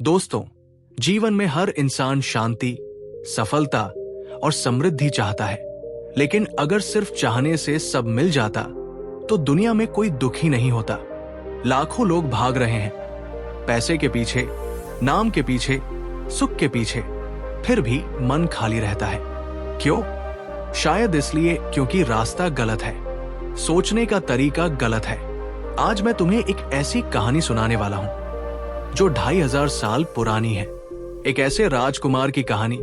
दोस्तों, जीवन में हर इंसान शांति, सफलता और समृद्धि चाहता है, लेकिन अगर सिर्फ चाहने से सब मिल जाता तो दुनिया में कोई दुखी नहीं होता। लाखों लोग भाग रहे हैं पैसे के पीछे, नाम के पीछे, सुख के पीछे, फिर भी मन खाली रहता है। क्यों? शायद इसलिए क्योंकि रास्ता गलत है, सोचने का तरीका गलत है। आज मैं तुम्हें एक ऐसी कहानी सुनाने वाला हूं जो 2500 साल पुरानी है। एक ऐसे राजकुमार की कहानी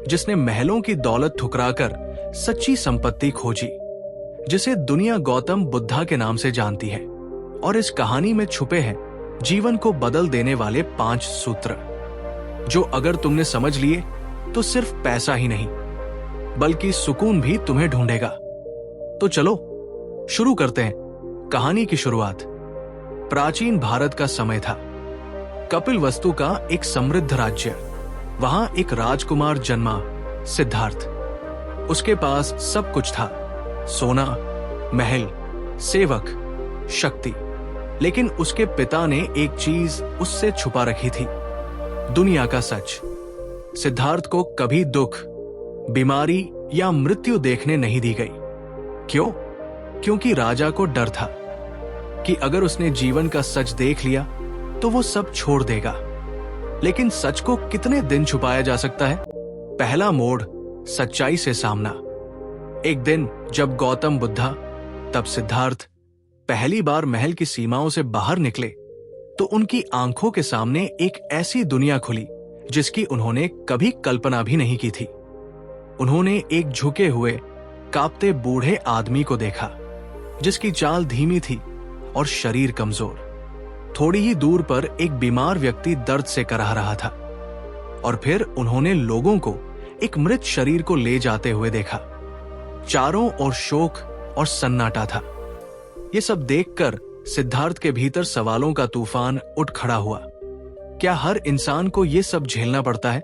जिसने महलों की दौलत ठुकराकर सच्ची संपत्ति खोजी, जिसे दुनिया गौतम बुद्धा के नाम से जानती है। और इस कहानी में छुपे हैं जीवन को बदल देने वाले 5 सूत्र, जो अगर तुमने समझ लिए तो सिर्फ पैसा ही नहीं बल्कि सुकून भी तुम्हें ढूंढेगा। तो चलो शुरू करते हैं कहानी की शुरुआत। प्राचीन भारत का समय था। कपिलवस्तु का एक समृद्ध राज्य। वहां एक राजकुमार जन्मा, सिद्धार्थ। उसके पास सब कुछ था, सोना, महल, सेवक, शक्ति। लेकिन उसके पिता ने एक चीज उससे छुपा रखी थी, दुनिया का सच। सिद्धार्थ को कभी दुख, बीमारी या मृत्यु देखने नहीं दी गई। क्यों? क्योंकि राजा को डर था कि अगर उसने जीवन का सच देख लिया तो वो सब छोड़ देगा। लेकिन सच को कितने दिन छुपाया जा सकता है? पहला मोड़, सच्चाई से सामना। एक दिन जब गौतम बुद्धा, तब सिद्धार्थ पहली बार महल की सीमाओं से बाहर निकले तो उनकी आंखों के सामने एक ऐसी दुनिया खुली जिसकी उन्होंने कभी कल्पना भी नहीं की थी। उन्होंने एक झुके हुए, कांपते बूढ़े आदमी को देखा जिसकी चाल धीमी थी और शरीर कमजोर। थोड़ी ही दूर पर एक बीमार व्यक्ति दर्द से कराह रहा था। और फिर उन्होंने लोगों को एक मृत शरीर को ले जाते हुए देखा। चारों ओर शोक और सन्नाटा था। ये सब देखकर सिद्धार्थ के भीतर सवालों का तूफान उठ खड़ा हुआ। क्या हर इंसान को ये सब झेलना पड़ता है?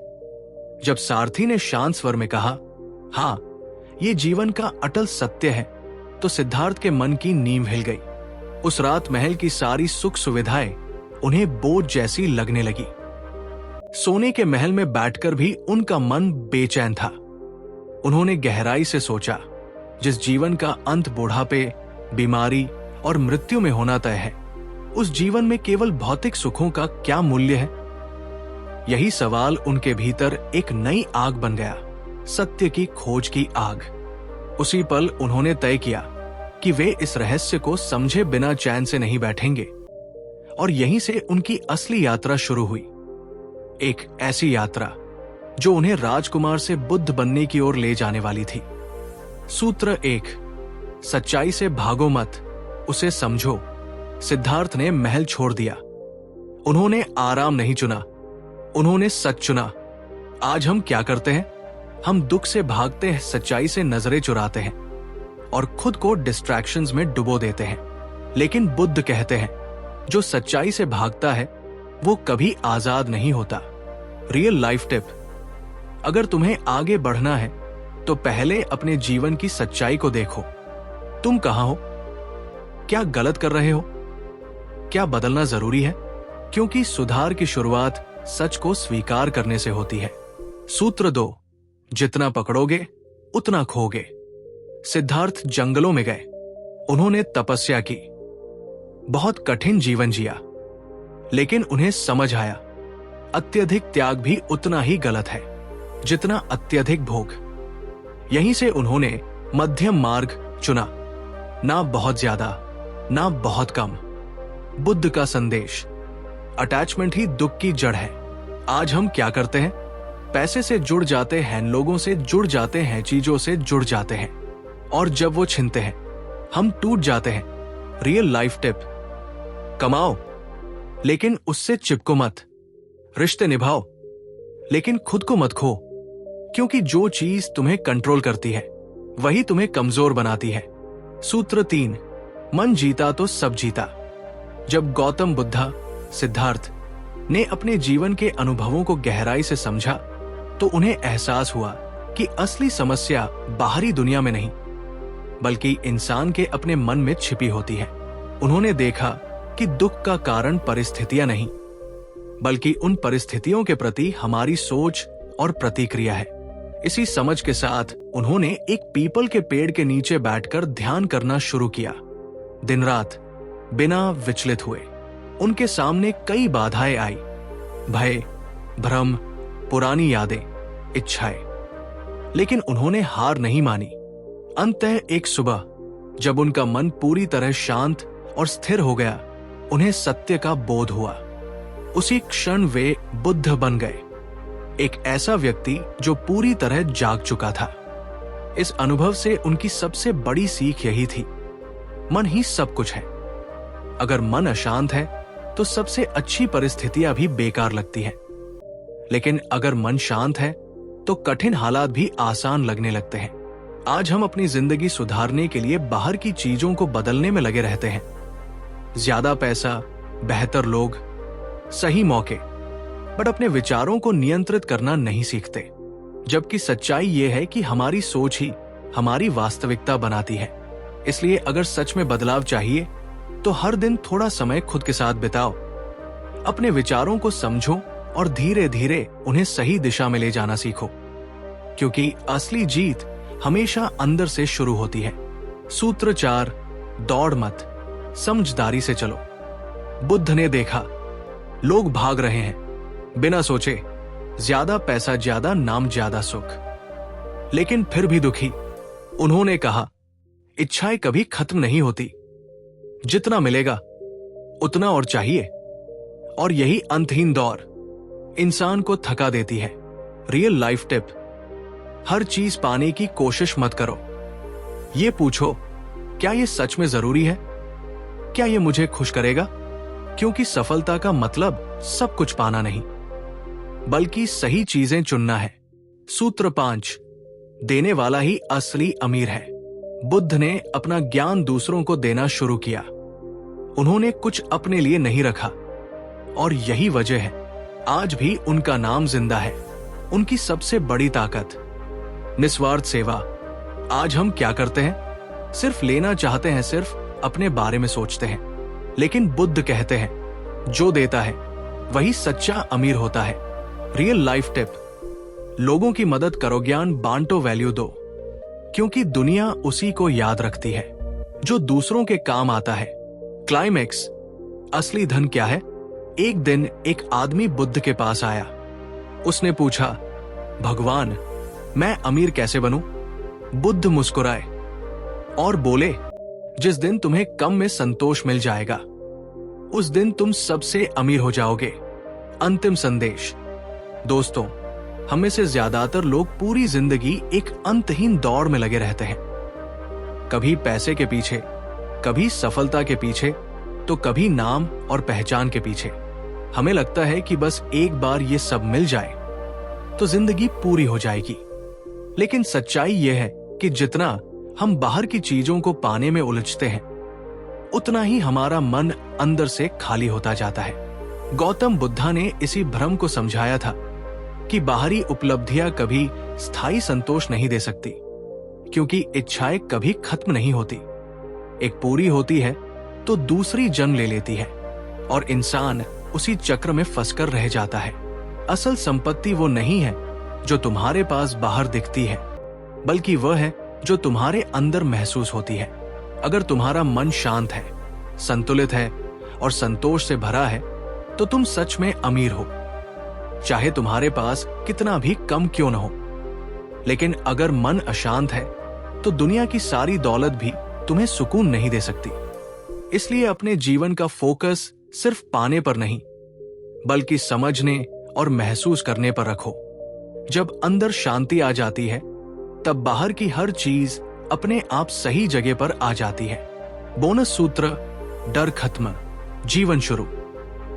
जब सारथी ने शांत स्वर में कहा, हाँ, ये जीवन का अटल सत्य है, तो सिद्धार्थ के मन की नींव हिल गई। उस रात महल की सारी सुख सुविधाएं उन्हें बोझ जैसी लगने लगी। सोने के महल में बैठकर भी उनका मन बेचैन था। उन्होंने गहराई से सोचा, जिस जीवन का अंत बुढ़ापे, बीमारी और मृत्यु में होना तय है, उस जीवन में केवल भौतिक सुखों का क्या मूल्य है? यही सवाल उनके भीतर एक नई आग बन गया, सत्य की खोज की आग। उसी पल उन्होंने तय किया कि वे इस रहस्य को समझे बिना चैन से नहीं बैठेंगे। और यहीं से उनकी असली यात्रा शुरू हुई। एक ऐसी यात्रा जो उन्हें राजकुमार से बुद्ध बनने की ओर ले जाने वाली थी। सूत्र 1, सच्चाई से भागो मत, उसे समझो। सिद्धार्थ ने महल छोड़ दिया। उन्होंने आराम नहीं चुना, उन्होंने सच चुना। आज हम क्या करते हैं? हम दुख से भागते हैं, सच्चाई से नजरें चुराते हैं और खुद को डिस्ट्रैक्शंस में डुबो देते हैं। लेकिन बुद्ध कहते हैं, जो सच्चाई से भागता है वो कभी आजाद नहीं होता। रियल लाइफ टिप: अगर तुम्हें आगे बढ़ना है तो पहले अपने जीवन की सच्चाई को देखो। तुम कहां हो? क्या गलत कर रहे हो? क्या बदलना जरूरी है? क्योंकि सुधार की शुरुआत सच को स्वीकार करने से होती है। सूत्र 2, जितना पकड़ोगे उतना खोगे। सिद्धार्थ जंगलों में गए। उन्होंने तपस्या की, बहुत कठिन जीवन जिया, लेकिन उन्हें समझ आया, अत्यधिक त्याग भी उतना ही गलत है जितना अत्यधिक भोग। यहीं से उन्होंने मध्यम मार्ग चुना, ना बहुत ज्यादा, ना बहुत कम। बुद्ध का संदेश: अटैचमेंट ही दुख की जड़ है। आज हम क्या करते हैं? पैसे से जुड़ जाते हैं, लोगों से जुड़ जाते हैं, चीजों से जुड़ जाते हैं, और जब वो छिनते हैं हम टूट जाते हैं। रियल लाइफ टिप: कमाओ लेकिन उससे चिपको मत। रिश्ते निभाओ लेकिन खुद को मत खो, क्योंकि जो चीज तुम्हें कंट्रोल करती है वही तुम्हें कमजोर बनाती है। सूत्र 3, मन जीता तो सब जीता। जब गौतम बुद्धा, सिद्धार्थ ने अपने जीवन के अनुभवों को गहराई से समझा तो उन्हें एहसास हुआ कि असली समस्या बाहरी दुनिया में नहीं बल्कि इंसान के अपने मन में छिपी होती है। उन्होंने देखा कि दुख का कारण परिस्थितियां नहीं बल्कि उन परिस्थितियों के प्रति हमारी सोच और प्रतिक्रिया है। इसी समझ के साथ उन्होंने एक पीपल के पेड़ के नीचे बैठकर ध्यान करना शुरू किया। दिन रात बिना विचलित हुए उनके सामने कई बाधाएं आई, भय, भ्रम, पुरानी यादें, इच्छाएं, लेकिन उन्होंने हार नहीं मानी। अंततः एक सुबह जब उनका मन पूरी तरह शांत और स्थिर हो गया, उन्हें सत्य का बोध हुआ। उसी क्षण वे बुद्ध बन गए, एक ऐसा व्यक्ति जो पूरी तरह जाग चुका था। इस अनुभव से उनकी सबसे बड़ी सीख यही थी, मन ही सब कुछ है। अगर मन अशांत है तो सबसे अच्छी परिस्थितियां भी बेकार लगती हैं, लेकिन अगर मन शांत है तो कठिन हालात भी आसान लगने लगते हैं। आज हम अपनी जिंदगी सुधारने के लिए बाहर की चीजों को बदलने में लगे रहते हैं। ज्यादा पैसा, बेहतर लोग, सही मौके, बट अपने विचारों को नियंत्रित करना नहीं सीखते। जबकि सच्चाई यह है कि हमारी सोच ही हमारी वास्तविकता बनाती है। इसलिए अगर सच में बदलाव चाहिए तो हर दिन थोड़ा समय खुद के साथ बिताओ, अपने विचारों को समझो और धीरे धीरे उन्हें सही दिशा में ले जाना सीखो, क्योंकि असली जीत हमेशा अंदर से शुरू होती है। सूत्र 4, दौड़ मत, समझदारी से चलो। बुद्ध ने देखा लोग भाग रहे हैं, बिना सोचे ज्यादा पैसा ज्यादा नाम ज्यादा सुख, लेकिन फिर भी दुखी। उन्होंने कहा इच्छाएं कभी खत्म नहीं होती, जितना मिलेगा उतना और चाहिए, और यही अंतहीन दौर इंसान को थका देती है। रियल लाइफ टिप, हर चीज पाने की कोशिश मत करो। ये पूछो क्या ये सच में जरूरी है, क्या ये मुझे खुश करेगा? क्योंकि सफलता का मतलब सब कुछ पाना नहीं, बल्कि सही चीजें चुनना है। सूत्र 5, देने वाला ही असली अमीर है। बुद्ध ने अपना ज्ञान दूसरों को देना शुरू किया। उन्होंने कुछ अपने लिए नहीं रखा, और यही वजह है आज भी उनका नाम जिंदा है। उनकी सबसे बड़ी ताकत निस्वार्थ सेवा। आज हम क्या करते हैं? सिर्फ लेना चाहते हैं, सिर्फ अपने बारे में सोचते हैं। लेकिन बुद्ध कहते हैं जो देता है वही सच्चा अमीर होता है। रियल लाइफ टिप, लोगों की मदद करो, ज्ञान बांटो, वैल्यू दो, क्योंकि दुनिया उसी को याद रखती है जो दूसरों के काम आता है। क्लाइमेक्स, असली धन क्या है? एक दिन एक आदमी बुद्ध के पास आया। उसने पूछा, भगवान मैं अमीर कैसे बनूं? बुद्ध मुस्कुराए और बोले, जिस दिन तुम्हें कम में संतोष मिल जाएगा उस दिन तुम सबसे अमीर हो जाओगे। अंतिम संदेश, दोस्तों हम में से ज्यादातर लोग पूरी जिंदगी एक अंतहीन दौड़ में लगे रहते हैं, कभी पैसे के पीछे, कभी सफलता के पीछे, तो कभी नाम और पहचान के पीछे। हमें लगता है कि बस एक बार ये सब मिल जाए तो जिंदगी पूरी हो जाएगी, लेकिन सच्चाई यह है कि जितना हम बाहर की चीजों को पाने में उलझते हैं उतना ही हमारा मन अंदर से खाली होता जाता है। गौतम बुद्धा ने इसी भ्रम को समझाया था कि बाहरी उपलब्धियां कभी स्थायी संतोष नहीं दे सकती, क्योंकि इच्छाएं कभी खत्म नहीं होती। एक पूरी होती है तो दूसरी जन्म ले लेती है और इंसान उसी चक्र में फंसकर रह जाता है। असल संपत्ति वो नहीं है जो तुम्हारे पास बाहर दिखती है, बल्कि वह है जो तुम्हारे अंदर महसूस होती है। अगर तुम्हारा मन शांत है, संतुलित है और संतोष से भरा है तो तुम सच में अमीर हो, चाहे तुम्हारे पास कितना भी कम क्यों न हो। लेकिन अगर मन अशांत है तो दुनिया की सारी दौलत भी तुम्हें सुकून नहीं दे सकती। इसलिए अपने जीवन का फोकस सिर्फ पाने पर नहीं, बल्कि समझने और महसूस करने पर रखो। जब अंदर शांति आ जाती है तब बाहर की हर चीज अपने आप सही जगह पर आ जाती है। बोनस सूत्र, डर खत्म, जीवन शुरू।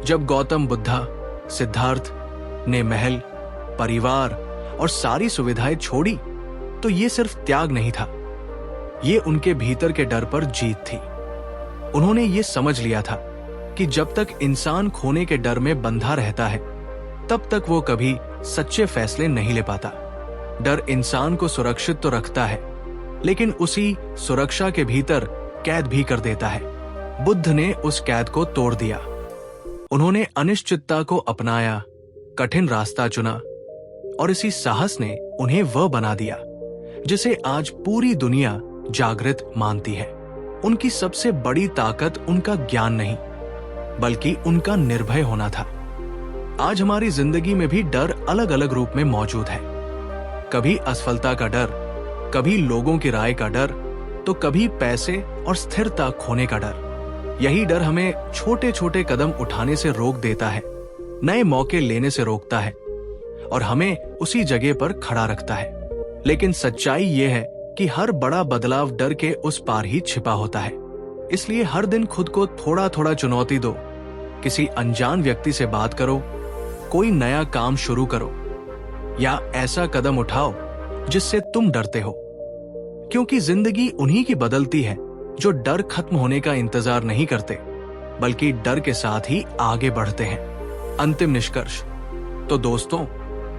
जब गौतम बुद्धा, सिद्धार्थ ने महल, परिवार और सारी सुविधाएं छोड़ी तो ये सिर्फ त्याग नहीं था, ये उनके भीतर के डर पर जीत थी। उन्होंने ये समझ लिया था कि जब तक इंसान खोने के डर में बंधा रहता है तब तक वो कभी सच्चे फैसले नहीं ले पाता। डर इंसान को सुरक्षित तो रखता है, लेकिन उसी सुरक्षा के भीतर कैद भी कर देता है। बुद्ध ने उस कैद को तोड़ दिया। उन्होंने अनिश्चितता को अपनाया, कठिन रास्ता चुना और इसी साहस ने उन्हें वह बना दिया जिसे आज पूरी दुनिया जागृत मानती है। उनकी सबसे बड़ी ताकत उनका ज्ञान नहीं, बल्कि उनका निर्भय होना था। आज हमारी जिंदगी में भी डर अलग अलग रूप में मौजूद है। कभी असफलता का डर, कभी लोगों की राय का डर, तो कभी पैसे और स्थिरता खोने का डर। यही डर हमें छोटे छोटे कदम उठाने से रोक देता है, नए मौके लेने से रोकता है और हमें उसी जगह पर खड़ा रखता है। लेकिन सच्चाई यह है कि हर बड़ा बदलाव डर के उस पार ही छिपा होता है। इसलिए हर दिन खुद को थोड़ा थोड़ा चुनौती दो। किसी अनजान व्यक्ति से बात करो, कोई नया काम शुरू करो या ऐसा कदम उठाओ जिससे तुम डरते हो। क्योंकि जिंदगी उन्हीं की बदलती है जो डर खत्म होने का इंतजार नहीं करते, बल्कि डर के साथ ही आगे बढ़ते हैं। अंतिम निष्कर्ष तो दोस्तों,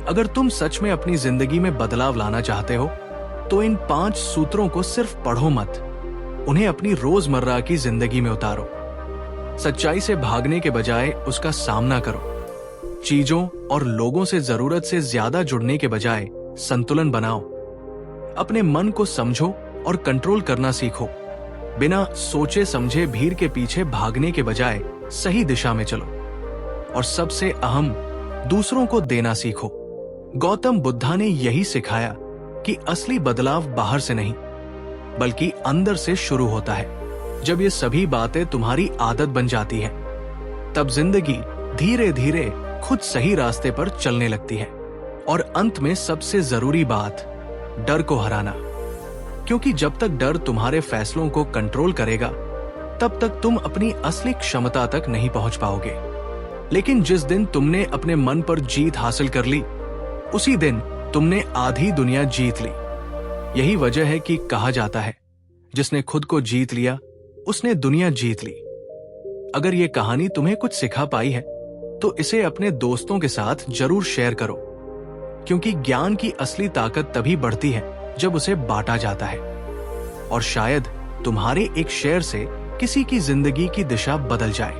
अगर तुम सच में अपनी जिंदगी में बदलाव लाना चाहते हो तो इन 5 सूत्रों को सिर्फ पढ़ो मत, उन्हें अपनी रोजमर्रा की जिंदगी में उतारो। सच्चाई से भागने के बजाय उसका सामना करो। चीजों और लोगों से जरूरत से ज्यादा जुड़ने के बजाय संतुलन बनाओ। अपने मन को समझो और कंट्रोल करना सीखो। बिना सोचे समझे भीड़ के पीछे भागने के बजाय सही दिशा में चलो। और सबसे अहम, दूसरों को देना सीखो। गौतम बुद्धा ने यही सिखाया कि असली बदलाव बाहर से नहीं, बल्कि अंदर से शुरू होता है। जब ये सभी बातें तुम्हारी आदत बन जाती है, तब जिंदगी धीरे धीरे खुद सही रास्ते पर चलने लगती है। और अंत में सबसे जरूरी बात, डर को हराना। क्योंकि जब तक डर तुम्हारे फैसलों को कंट्रोल करेगा, तब तक तुम अपनी असली क्षमता तक नहीं पहुंच पाओगे। लेकिन जिस दिन तुमने अपने मन पर जीत हासिल कर ली, उसी दिन तुमने आधी दुनिया जीत ली। यही वजह है कि कहा जाता है, जिसने खुद को जीत लिया उसने दुनिया जीत ली। अगर ये कहानी तुम्हें कुछ सिखा पाई है तो इसे अपने दोस्तों के साथ जरूर शेयर करो। क्योंकि ज्ञान की असली ताकत तभी बढ़ती है जब उसे बांटा जाता है। और शायद तुम्हारे एक शेयर से किसी की जिंदगी की दिशा बदल जाए।